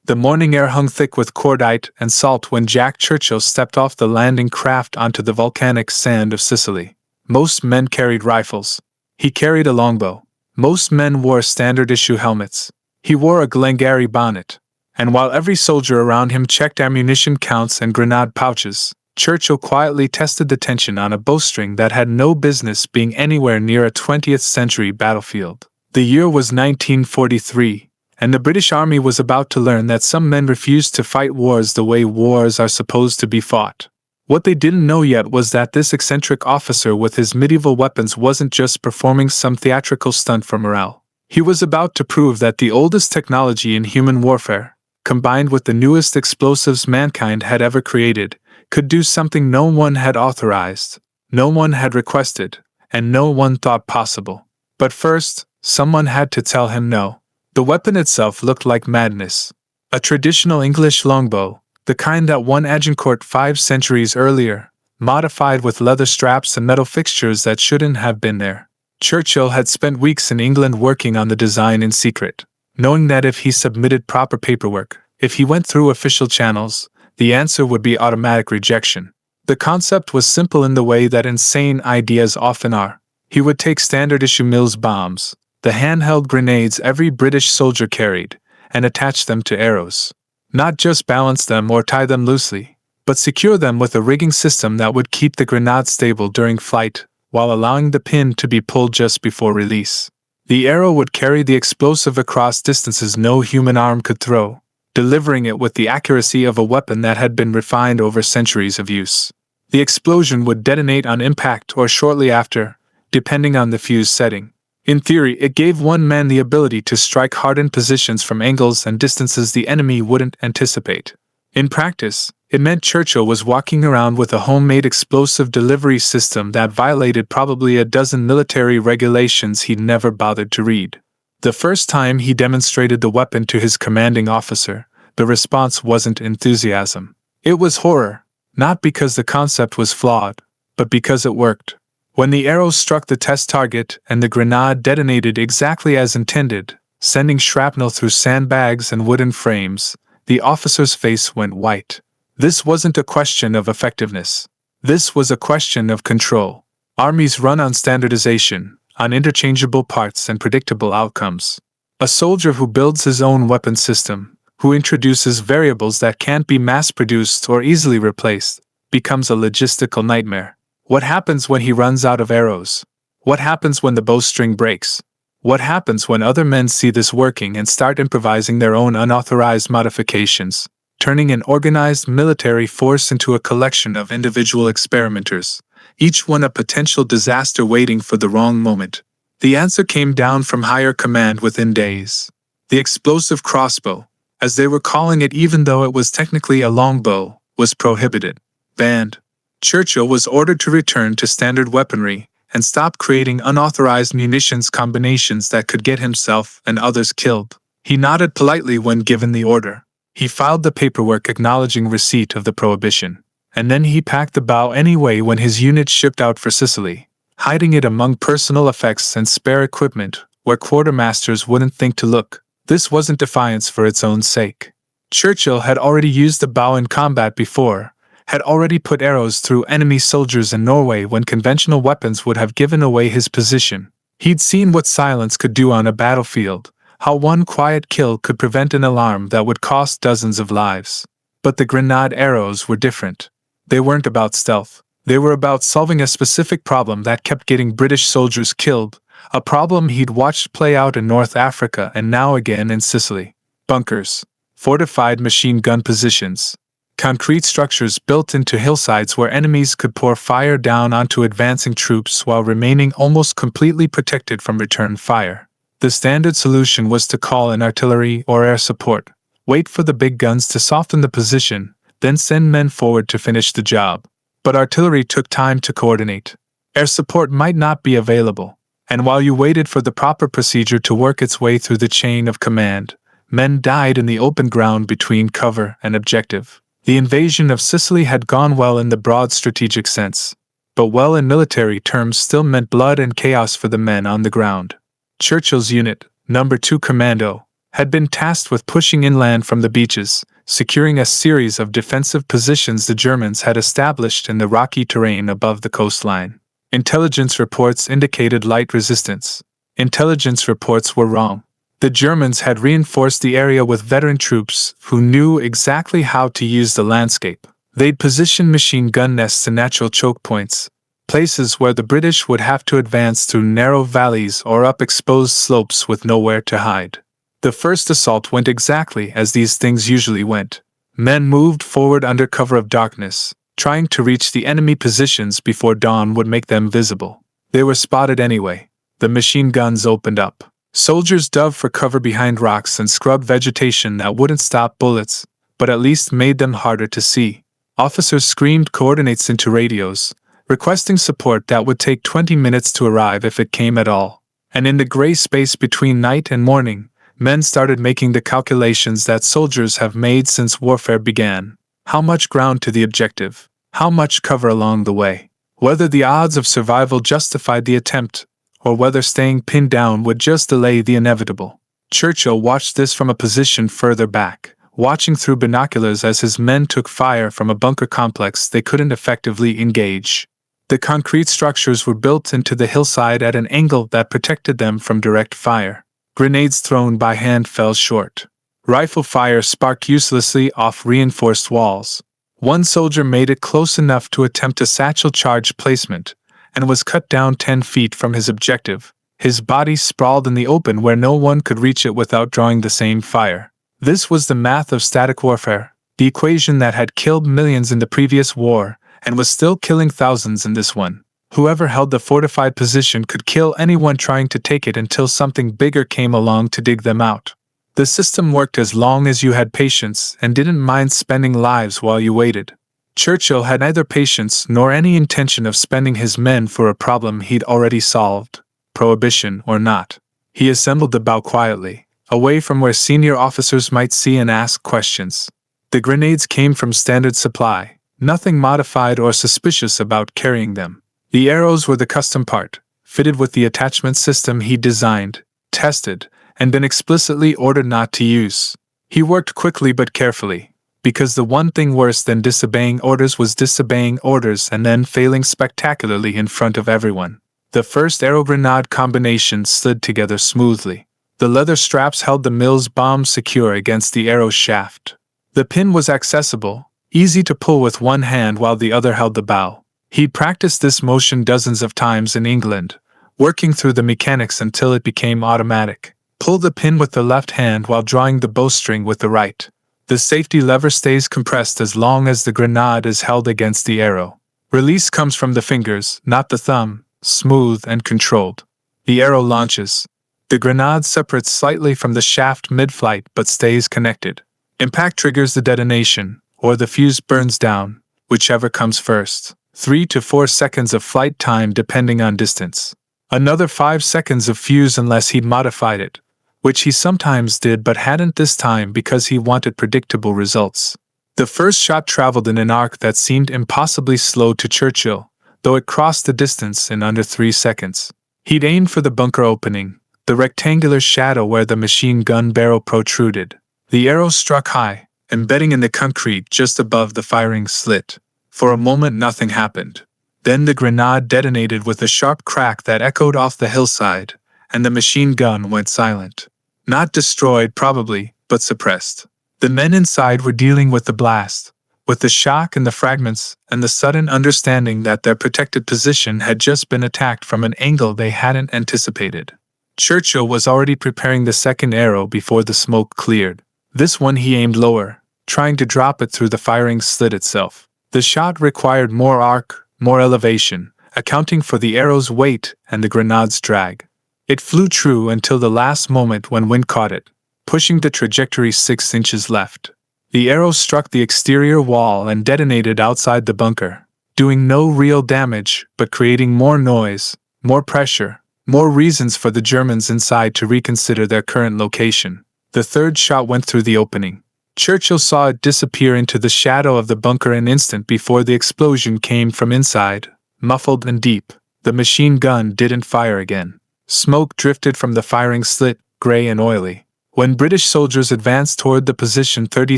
The morning air hung thick with cordite and salt when Jack Churchill stepped off the landing craft onto the volcanic sand of Sicily. Most men carried rifles. He carried a longbow. Most men wore standard-issue helmets. He wore a Glengarry bonnet. And while every soldier around him checked ammunition counts and grenade pouches, Churchill quietly tested the tension on a bowstring that had no business being anywhere near a 20th century battlefield. The year was 1943, and the British Army was about to learn that some men refused to fight wars the way wars are supposed to be fought. What they didn't know yet was that this eccentric officer with his medieval weapons wasn't just performing some theatrical stunt for morale. He was about to prove that the oldest technology in human warfare, combined with the newest explosives mankind had ever created, could do something no one had authorized, no one had requested, and no one thought possible. But first, someone had to tell him no. The weapon itself looked like madness. A traditional English longbow, the kind that won Agincourt 5 centuries earlier, modified with leather straps and metal fixtures that shouldn't have been there. Churchill had spent weeks in England working on the design in secret, knowing that if he submitted proper paperwork, if he went through official channels, the answer would be automatic rejection. The concept was simple in the way that insane ideas often are. He would take standard-issue Mills bombs, the handheld grenades every British soldier carried, and attach them to arrows. Not just balance them or tie them loosely, but secure them with a rigging system that would keep the grenade stable during flight, while allowing the pin to be pulled just before release. The arrow would carry the explosive across distances no human arm could throw, delivering it with the accuracy of a weapon that had been refined over centuries of use. The explosion would detonate on impact or shortly after, depending on the fuse setting. In theory, it gave one man the ability to strike hardened positions from angles and distances the enemy wouldn't anticipate. In practice, it meant Churchill was walking around with a homemade explosive delivery system that violated probably a dozen military regulations he'd never bothered to read. The first time he demonstrated the weapon to his commanding officer, the response wasn't enthusiasm. It was horror, not because the concept was flawed, but because it worked. When the arrow struck the test target and the grenade detonated exactly as intended, sending shrapnel through sandbags and wooden frames, the officer's face went white. This wasn't a question of effectiveness. This was a question of control. Armies run on standardization, on interchangeable parts and predictable outcomes. A soldier who builds his own weapon system, who introduces variables that can't be mass-produced or easily replaced, becomes a logistical nightmare. What happens when he runs out of arrows? What happens when the bowstring breaks? What happens when other men see this working and start improvising their own unauthorized modifications, turning an organized military force into a collection of individual experimenters, each one a potential disaster waiting for the wrong moment? The answer came down from higher command within days. The explosive crossbow, as they were calling it even though it was technically a longbow, was prohibited, banned. Churchill was ordered to return to standard weaponry and stop creating unauthorized munitions combinations that could get himself and others killed. He nodded politely when given the order. He filed the paperwork acknowledging receipt of the prohibition, and then he packed the bow anyway when his unit shipped out for Sicily, hiding it among personal effects and spare equipment where quartermasters wouldn't think to look. This wasn't defiance for its own sake. Churchill had already used the bow in combat before, had already put arrows through enemy soldiers in Norway when conventional weapons would have given away his position. He'd seen what silence could do on a battlefield, how one quiet kill could prevent an alarm that would cost dozens of lives. But the grenade arrows were different. They weren't about stealth. They were about solving a specific problem that kept getting British soldiers killed, a problem he'd watched play out in North Africa and now again in Sicily. Bunkers, fortified machine gun positions, concrete structures built into hillsides where enemies could pour fire down onto advancing troops while remaining almost completely protected from return fire. The standard solution was to call in artillery or air support, wait for the big guns to soften the position, then send men forward to finish the job. But artillery took time to coordinate. Air support might not be available, and while you waited for the proper procedure to work its way through the chain of command, men died in the open ground between cover and objective. The invasion of Sicily had gone well in the broad strategic sense, but well in military terms still meant blood and chaos for the men on the ground. Churchill's unit, No. 2 Commando, had been tasked with pushing inland from the beaches, securing a series of defensive positions the Germans had established in the rocky terrain above the coastline. Intelligence reports indicated light resistance. Intelligence reports were wrong. The Germans had reinforced the area with veteran troops who knew exactly how to use the landscape. They'd positioned machine gun nests in natural choke points, places where the British would have to advance through narrow valleys or up exposed slopes with nowhere to hide. The first assault went exactly as these things usually went. Men moved forward under cover of darkness, trying to reach the enemy positions before dawn would make them visible. They were spotted anyway. The machine guns opened up. Soldiers dove for cover behind rocks and scrubbed vegetation that wouldn't stop bullets, but at least made them harder to see. Officers screamed coordinates into radios, requesting support that would take 20 minutes to arrive if it came at all. And in the gray space between night and morning, men started making the calculations that soldiers have made since warfare began. How much ground to the objective? How much cover along the way? Whether the odds of survival justified the attempt, or whether staying pinned down would just delay the inevitable. Churchill watched this from a position further back, watching through binoculars as his men took fire from a bunker complex they couldn't effectively engage. The concrete structures were built into the hillside at an angle that protected them from direct fire. Grenades thrown by hand fell short. Rifle fire sparked uselessly off reinforced walls. One soldier made it close enough to attempt a satchel charge placement, and was cut down 10 feet from his objective, his body sprawled in the open where no one could reach it without drawing the same fire. This was the math of static warfare, the equation that had killed millions in the previous war, and was still killing thousands in this one. Whoever held the fortified position could kill anyone trying to take it until something bigger came along to dig them out. The system worked as long as you had patience and didn't mind spending lives while you waited. Churchill had neither patience nor any intention of spending his men for a problem he'd already solved, prohibition or not. He assembled the bow quietly, away from where senior officers might see and ask questions. The grenades came from standard supply, nothing modified or suspicious about carrying them. The arrows were the custom part, fitted with the attachment system he designed, tested, and been explicitly ordered not to use. He worked quickly but carefully, because the one thing worse than disobeying orders was disobeying orders and then failing spectacularly in front of everyone. The first arrow-grenade combination slid together smoothly. The leather straps held the mill's bomb secure against the arrow shaft. The pin was accessible, easy to pull with one hand while the other held the bow. He'd practiced this motion dozens of times in England, working through the mechanics until it became automatic. Pull the pin with the left hand while drawing the bowstring with the right. The safety lever stays compressed as long as the grenade is held against the arrow. Release comes from the fingers, not the thumb, smooth and controlled. The arrow launches. The grenade separates slightly from the shaft mid-flight but stays connected. Impact triggers the detonation, or the fuse burns down, whichever comes first. 3 to 4 seconds of flight time depending on distance. Another 5 seconds of fuse unless he'd modified it, which he sometimes did but hadn't this time because he wanted predictable results. The first shot traveled in an arc that seemed impossibly slow to Churchill, though it crossed the distance in under 3 seconds. He'd aimed for the bunker opening, the rectangular shadow where the machine gun barrel protruded. The arrow struck high, embedding in the concrete just above the firing slit. For a moment nothing happened. Then the grenade detonated with a sharp crack that echoed off the hillside, and the machine gun went silent. Not destroyed, probably, but suppressed. The men inside were dealing with the blast, with the shock and the fragments, and the sudden understanding that their protected position had just been attacked from an angle they hadn't anticipated. Churchill was already preparing the second arrow before the smoke cleared. This one he aimed lower, trying to drop it through the firing slit itself. The shot required more arc, more elevation, accounting for the arrow's weight and the grenade's drag. It flew true until the last moment when wind caught it, pushing the trajectory 6 inches left. The arrow struck the exterior wall and detonated outside the bunker, doing no real damage but creating more noise, more pressure, more reasons for the Germans inside to reconsider their current location. The third shot went through the opening. Churchill saw it disappear into the shadow of the bunker an instant before the explosion came from inside, muffled and deep. The machine gun didn't fire again. Smoke drifted from the firing slit, gray and oily. When British soldiers advanced toward the position 30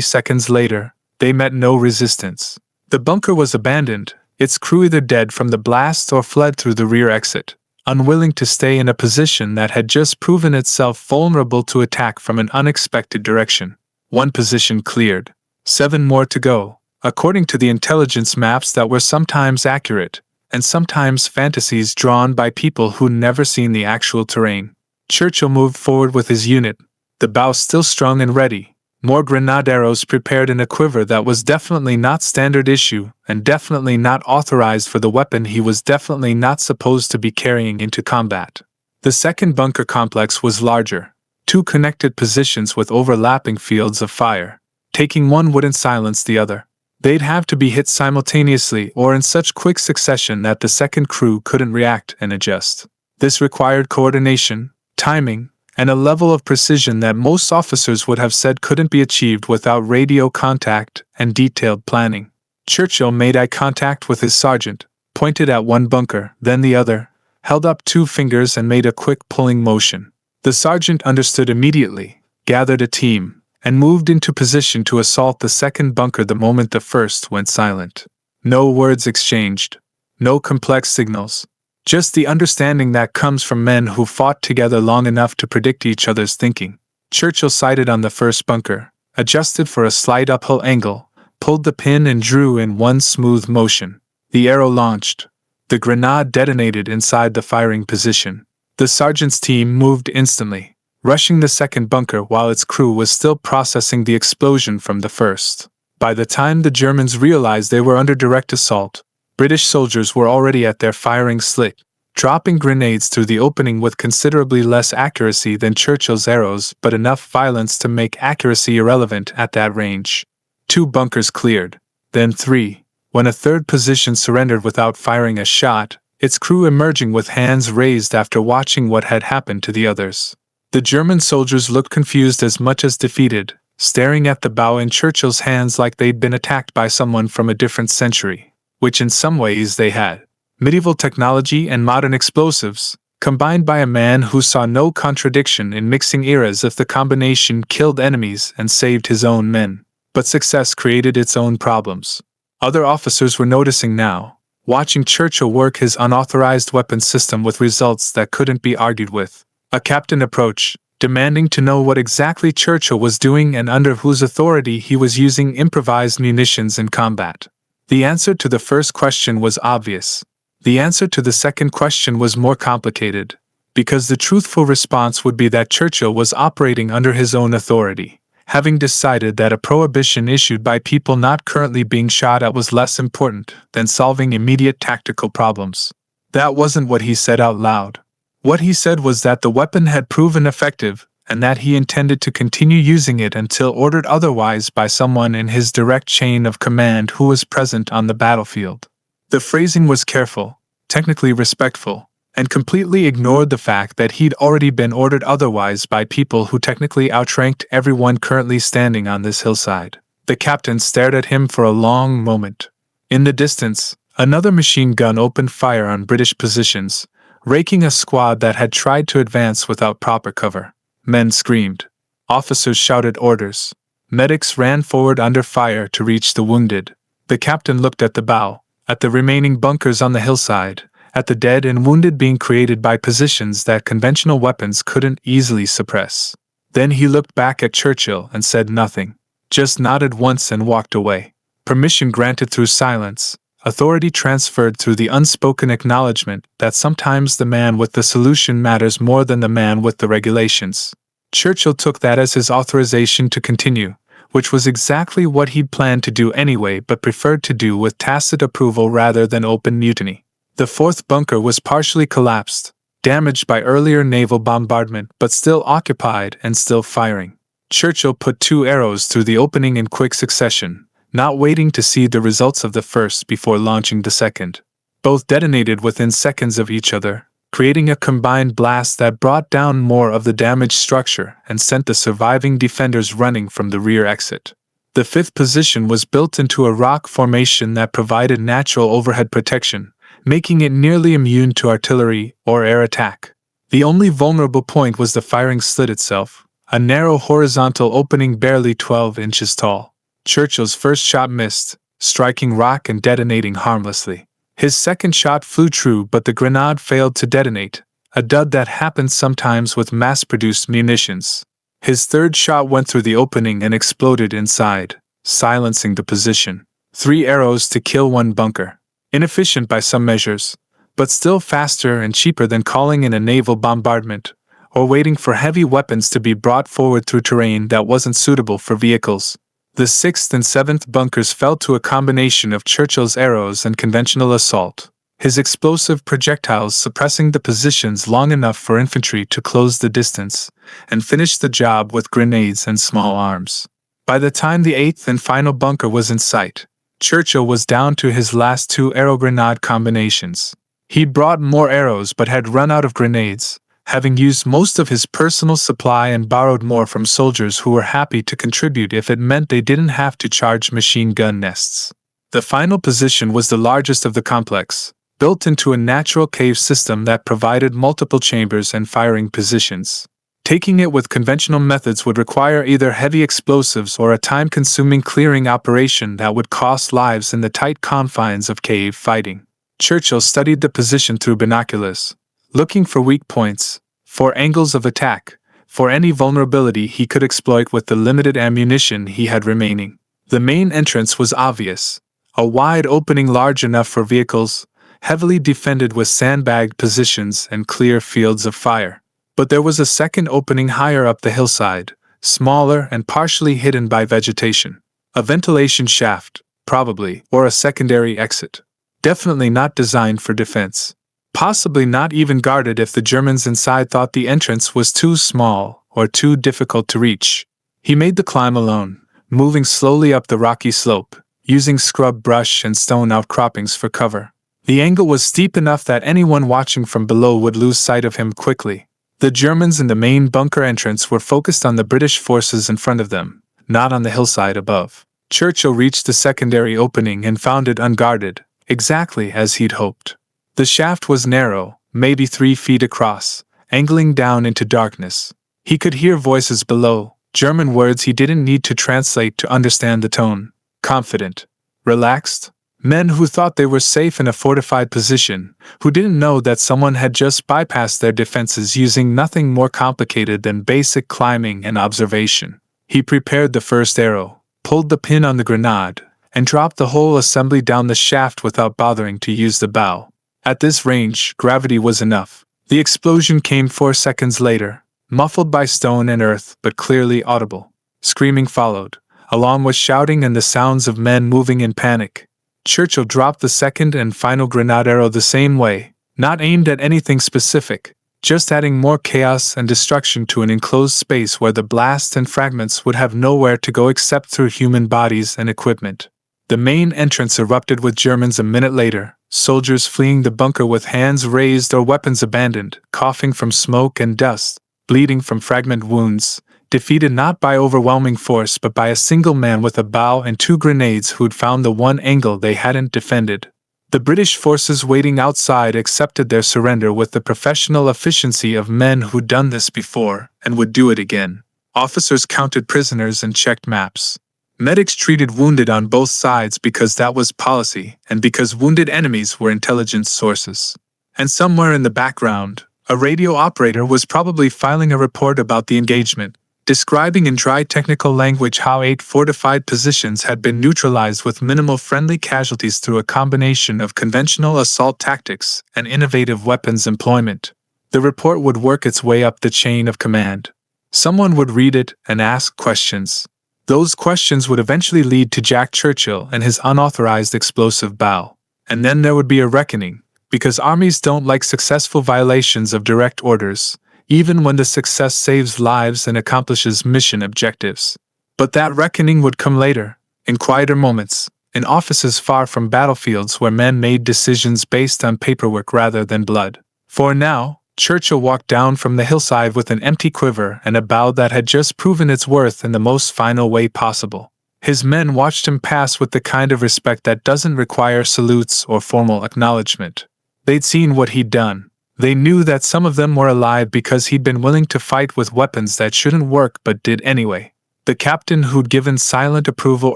seconds later, they met no resistance. The bunker was abandoned, its crew either dead from the blast or fled through the rear exit, unwilling to stay in a position that had just proven itself vulnerable to attack from an unexpected direction. One position cleared. 7 more to go, according to the intelligence maps that were sometimes accurate, and sometimes fantasies drawn by people who'd never seen the actual terrain. Churchill moved forward with his unit, the bow still strung and ready, more grenade arrows prepared in a quiver that was definitely not standard issue, and definitely not authorized for the weapon he was definitely not supposed to be carrying into combat. The second bunker complex was larger, 2 connected positions with overlapping fields of fire. Taking one wouldn't silence the other. They'd have to be hit simultaneously or in such quick succession that the second crew couldn't react and adjust. This required coordination, timing, and a level of precision that most officers would have said couldn't be achieved without radio contact and detailed planning. Churchill made eye contact with his sergeant, pointed at one bunker, then the other, held up 2 fingers and made a quick pulling motion. The sergeant understood immediately, gathered a team, and moved into position to assault the second bunker the moment the first went silent. No words exchanged, no complex signals, just the understanding that comes from men who fought together long enough to predict each other's thinking. Churchill sighted on the first bunker, adjusted for a slight uphill angle, pulled the pin and drew in one smooth motion. The arrow launched. The grenade detonated inside the firing position. The sergeant's team moved instantly, rushing the second bunker while its crew was still processing the explosion from the first. By the time the Germans realized they were under direct assault, British soldiers were already at their firing slick, dropping grenades through the opening with considerably less accuracy than Churchill's arrows, but enough violence to make accuracy irrelevant at that range. 2 bunkers cleared, then 3. When a third position surrendered without firing a shot, its crew emerging with hands raised after watching what had happened to the others. The German soldiers looked confused as much as defeated, staring at the bow in Churchill's hands like they'd been attacked by someone from a different century, which in some ways they had. Medieval technology and modern explosives, combined by a man who saw no contradiction in mixing eras if the combination killed enemies and saved his own men. But success created its own problems. Other officers were noticing now, watching Churchill work his unauthorized weapons system with results that couldn't be argued with. A captain approached, demanding to know what exactly Churchill was doing and under whose authority he was using improvised munitions in combat. The answer to the first question was obvious. The answer to the second question was more complicated, because the truthful response would be that Churchill was operating under his own authority, having decided that a prohibition issued by people not currently being shot at was less important than solving immediate tactical problems. That wasn't what he said out loud. What he said was that the weapon had proven effective, and that he intended to continue using it until ordered otherwise by someone in his direct chain of command who was present on the battlefield. The phrasing was careful, technically respectful, and completely ignored the fact that he'd already been ordered otherwise by people who technically outranked everyone currently standing on this hillside. The captain stared at him for a long moment. In the distance, another machine gun opened fire on British positions, raking a squad that had tried to advance without proper cover. Men screamed. Officers shouted orders. Medics ran forward under fire to reach the wounded. The captain looked at the bow, at the remaining bunkers on the hillside, at the dead and wounded being created by positions that conventional weapons couldn't easily suppress. Then he looked back at Churchill and said nothing, just nodded once and walked away. Permission granted through silence. Authority transferred through the unspoken acknowledgement that sometimes the man with the solution matters more than the man with the regulations. Churchill took that as his authorization to continue, which was exactly what he'd planned to do anyway but preferred to do with tacit approval rather than open mutiny. The 4th bunker was partially collapsed, damaged by earlier naval bombardment but still occupied and still firing. Churchill put 2 arrows through the opening in quick succession, not waiting to see the results of the first before launching the second. Both detonated within seconds of each other, creating a combined blast that brought down more of the damaged structure and sent the surviving defenders running from the rear exit. The 5th position was built into a rock formation that provided natural overhead protection, making it nearly immune to artillery or air attack. The only vulnerable point was the firing slit itself, a narrow horizontal opening barely 12 inches tall. Churchill's first shot missed, striking rock and detonating harmlessly. His second shot flew true, but the grenade failed to detonate, a dud that happens sometimes with mass-produced munitions. His third shot went through the opening and exploded inside, silencing the position. 3 arrows to kill 1 bunker. Inefficient by some measures, but still faster and cheaper than calling in a naval bombardment, or waiting for heavy weapons to be brought forward through terrain that wasn't suitable for vehicles. The 6th and 7th bunkers fell to a combination of Churchill's arrows and conventional assault, his explosive projectiles suppressing the positions long enough for infantry to close the distance and finish the job with grenades and small arms. By the time the 8th and final bunker was in sight, Churchill was down to his last 2 arrow-grenade combinations. He'd brought more arrows but had run out of grenades, having used most of his personal supply and borrowed more from soldiers who were happy to contribute if it meant they didn't have to charge machine gun nests. The final position was the largest of the complex, built into a natural cave system that provided multiple chambers and firing positions. Taking it with conventional methods would require either heavy explosives or a time-consuming clearing operation that would cost lives in the tight confines of cave fighting. Churchill studied the position through binoculars, looking for weak points, for angles of attack, for any vulnerability he could exploit with the limited ammunition he had remaining. The main entrance was obvious, a wide opening large enough for vehicles, heavily defended with sandbagged positions and clear fields of fire. But there was a second opening higher up the hillside, smaller and partially hidden by vegetation. A ventilation shaft, probably, or a secondary exit. Definitely not designed for defense. Possibly not even guarded if the Germans inside thought the entrance was too small or too difficult to reach. He made the climb alone, moving slowly up the rocky slope, using scrub brush and stone outcroppings for cover. The angle was steep enough that anyone watching from below would lose sight of him quickly. The Germans in the main bunker entrance were focused on the British forces in front of them, not on the hillside above. Churchill reached the secondary opening and found it unguarded, exactly as he'd hoped. The shaft was narrow, maybe 3 feet across, angling down into darkness. He could hear voices below, German words he didn't need to translate to understand the tone. Confident. Relaxed. Men who thought they were safe in a fortified position, who didn't know that someone had just bypassed their defenses using nothing more complicated than basic climbing and observation. He prepared the first arrow, pulled the pin on the grenade, and dropped the whole assembly down the shaft without bothering to use the bow. At this range, gravity was enough. The explosion came 4 seconds later, muffled by stone and earth but clearly audible. Screaming followed, along with shouting and the sounds of men moving in panic. Churchill dropped the second and final grenade arrow the same way, not aimed at anything specific, just adding more chaos and destruction to an enclosed space where the blast and fragments would have nowhere to go except through human bodies and equipment. The main entrance erupted with Germans a minute later, soldiers fleeing the bunker with hands raised or weapons abandoned, coughing from smoke and dust, bleeding from fragment wounds, defeated not by overwhelming force but by a single man with a bow and 2 grenades who'd found the one angle they hadn't defended. The British forces waiting outside accepted their surrender with the professional efficiency of men who'd done this before and would do it again. Officers counted prisoners and checked maps. Medics treated wounded on both sides because that was policy and because wounded enemies were intelligence sources. And somewhere in the background, a radio operator was probably filing a report about the engagement, describing in dry technical language how 8 fortified positions had been neutralized with minimal friendly casualties through a combination of conventional assault tactics and innovative weapons employment. The report would work its way up the chain of command. Someone would read it and ask questions. Those questions would eventually lead to Jack Churchill and his unauthorized explosive bow. And then there would be a reckoning, because armies don't like successful violations of direct orders, even when the success saves lives and accomplishes mission objectives. But that reckoning would come later, in quieter moments, in offices far from battlefields where men made decisions based on paperwork rather than blood. For now, Churchill walked down from the hillside with an empty quiver and a bow that had just proven its worth in the most final way possible. His men watched him pass with the kind of respect that doesn't require salutes or formal acknowledgement. They'd seen what he'd done, They knew that some of them were alive because he'd been willing to fight with weapons that shouldn't work but did anyway. The captain who'd given silent approval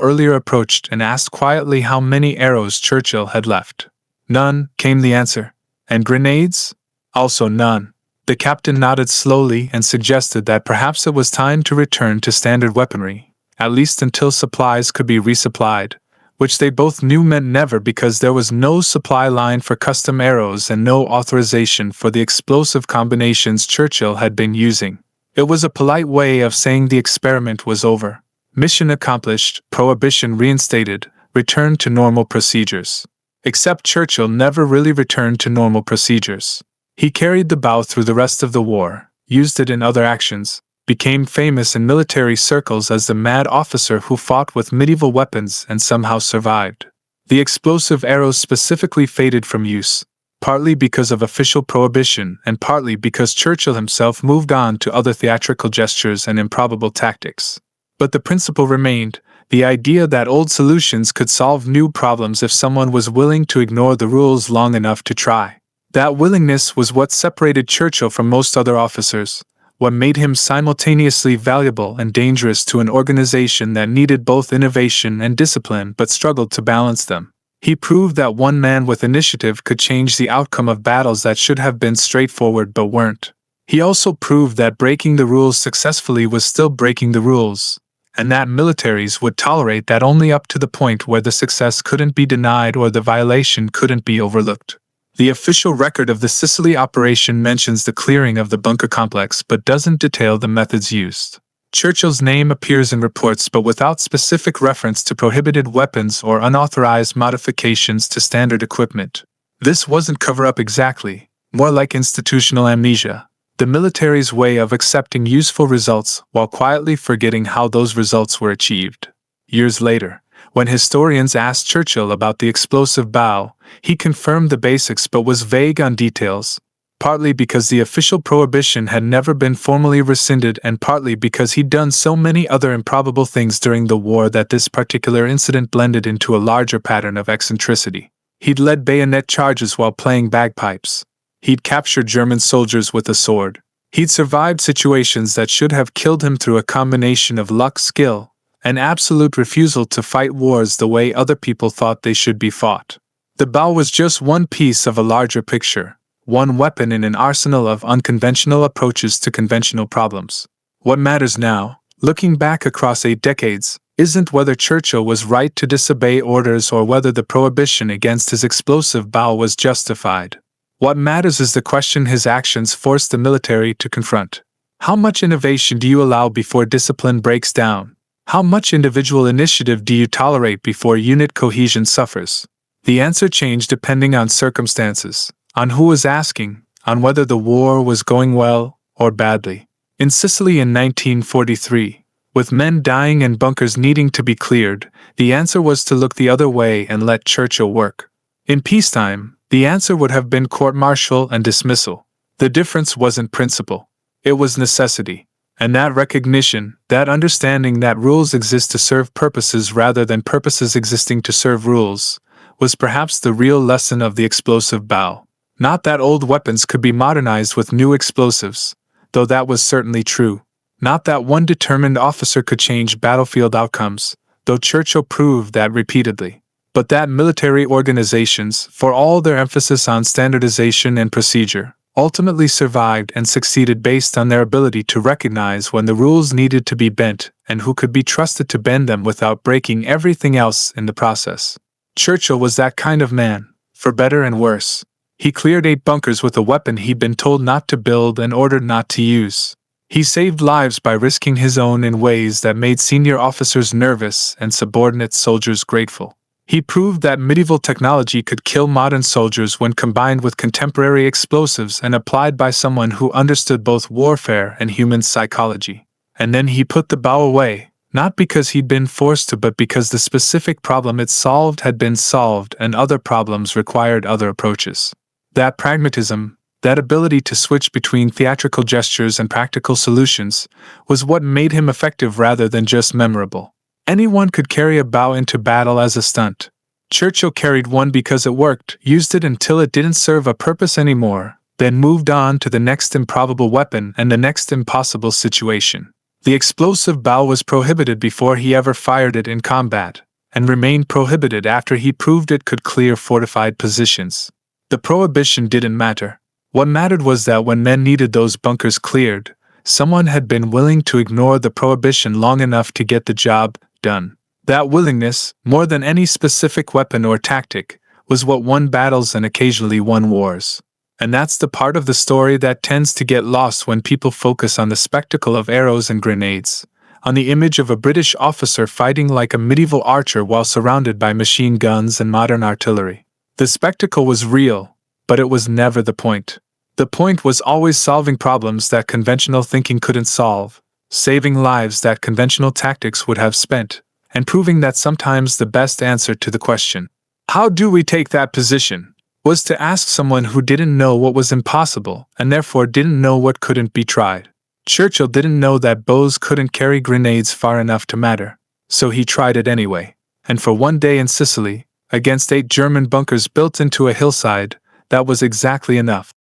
earlier approached and asked quietly how many arrows Churchill had left. "None," came the answer. "And grenades?" "Also none." The captain nodded slowly and suggested that perhaps it was time to return to standard weaponry, at least until supplies could be resupplied, which they both knew meant never because there was no supply line for custom arrows and no authorization for the explosive combinations Churchill had been using. It was a polite way of saying the experiment was over. Mission accomplished, prohibition reinstated, return to normal procedures. Except Churchill never really returned to normal procedures. He carried the bow through the rest of the war, used it in other actions, became famous in military circles as the mad officer who fought with medieval weapons and somehow survived. The explosive arrows specifically faded from use, partly because of official prohibition and partly because Churchill himself moved on to other theatrical gestures and improbable tactics. But the principle remained, the idea that old solutions could solve new problems if someone was willing to ignore the rules long enough to try. That willingness was what separated Churchill from most other officers, what made him simultaneously valuable and dangerous to an organization that needed both innovation and discipline but struggled to balance them. He proved that one man with initiative could change the outcome of battles that should have been straightforward but weren't. He also proved that breaking the rules successfully was still breaking the rules, and that militaries would tolerate that only up to the point where the success couldn't be denied or the violation couldn't be overlooked. The official record of the Sicily operation mentions the clearing of the bunker complex but doesn't detail the methods used. Churchill's name appears in reports but without specific reference to prohibited weapons or unauthorized modifications to standard equipment. This wasn't cover-up exactly, more like institutional amnesia, the military's way of accepting useful results while quietly forgetting how those results were achieved. Years later, when historians asked Churchill about the explosive bow, he confirmed the basics but was vague on details, partly because the official prohibition had never been formally rescinded and partly because he'd done so many other improbable things during the war that this particular incident blended into a larger pattern of eccentricity. He'd led bayonet charges while playing bagpipes. He'd captured German soldiers with a sword. He'd survived situations that should have killed him through a combination of luck, skill, and absolute refusal to fight wars the way other people thought they should be fought. The bow was just one piece of a larger picture, one weapon in an arsenal of unconventional approaches to conventional problems. What matters now, looking back across 8 decades, isn't whether Churchill was right to disobey orders or whether the prohibition against his explosive bow was justified. What matters is the question his actions forced the military to confront. How much innovation do you allow before discipline breaks down? How much individual initiative do you tolerate before unit cohesion suffers? The answer changed depending on circumstances, on who was asking, on whether the war was going well or badly. In Sicily in 1943, with men dying and bunkers needing to be cleared, the answer was to look the other way and let Churchill work. In peacetime, the answer would have been court-martial and dismissal. The difference wasn't principle, it was necessity. And that recognition, that understanding that rules exist to serve purposes rather than purposes existing to serve rules, was perhaps the real lesson of the explosive bow. Not that old weapons could be modernized with new explosives, though that was certainly true. Not that one determined officer could change battlefield outcomes, though Churchill proved that repeatedly. But that military organizations, for all their emphasis on standardization and procedure, ultimately survived and succeeded based on their ability to recognize when the rules needed to be bent and who could be trusted to bend them without breaking everything else in the process. Churchill was that kind of man, for better and worse. He cleared 8 bunkers with a weapon he'd been told not to build and ordered not to use. He saved lives by risking his own in ways that made senior officers nervous and subordinate soldiers grateful. He proved that medieval technology could kill modern soldiers when combined with contemporary explosives and applied by someone who understood both warfare and human psychology. And then he put the bow away, not because he'd been forced to but because the specific problem it solved had been solved and other problems required other approaches. That pragmatism, that ability to switch between theatrical gestures and practical solutions, was what made him effective rather than just memorable. Anyone could carry a bow into battle as a stunt. Churchill carried one because it worked, used it until it didn't serve a purpose anymore, then moved on to the next improbable weapon and the next impossible situation. The explosive bow was prohibited before he ever fired it in combat, and remained prohibited after he proved it could clear fortified positions. The prohibition didn't matter. What mattered was that when men needed those bunkers cleared, someone had been willing to ignore the prohibition long enough to get the job done. That willingness, more than any specific weapon or tactic, was what won battles and occasionally won wars. And that's the part of the story that tends to get lost when people focus on the spectacle of arrows and grenades, on the image of a British officer fighting like a medieval archer while surrounded by machine guns and modern artillery. The spectacle was real, but it was never the point. The point was always solving problems that conventional thinking couldn't solve, saving lives that conventional tactics would have spent, and proving that sometimes the best answer to the question, "How do we take that position?" was to ask someone who didn't know what was impossible and therefore didn't know what couldn't be tried. Churchill didn't know that bows couldn't carry grenades far enough to matter, so he tried it anyway. And for one day in Sicily, against 8 German bunkers built into a hillside, that was exactly enough.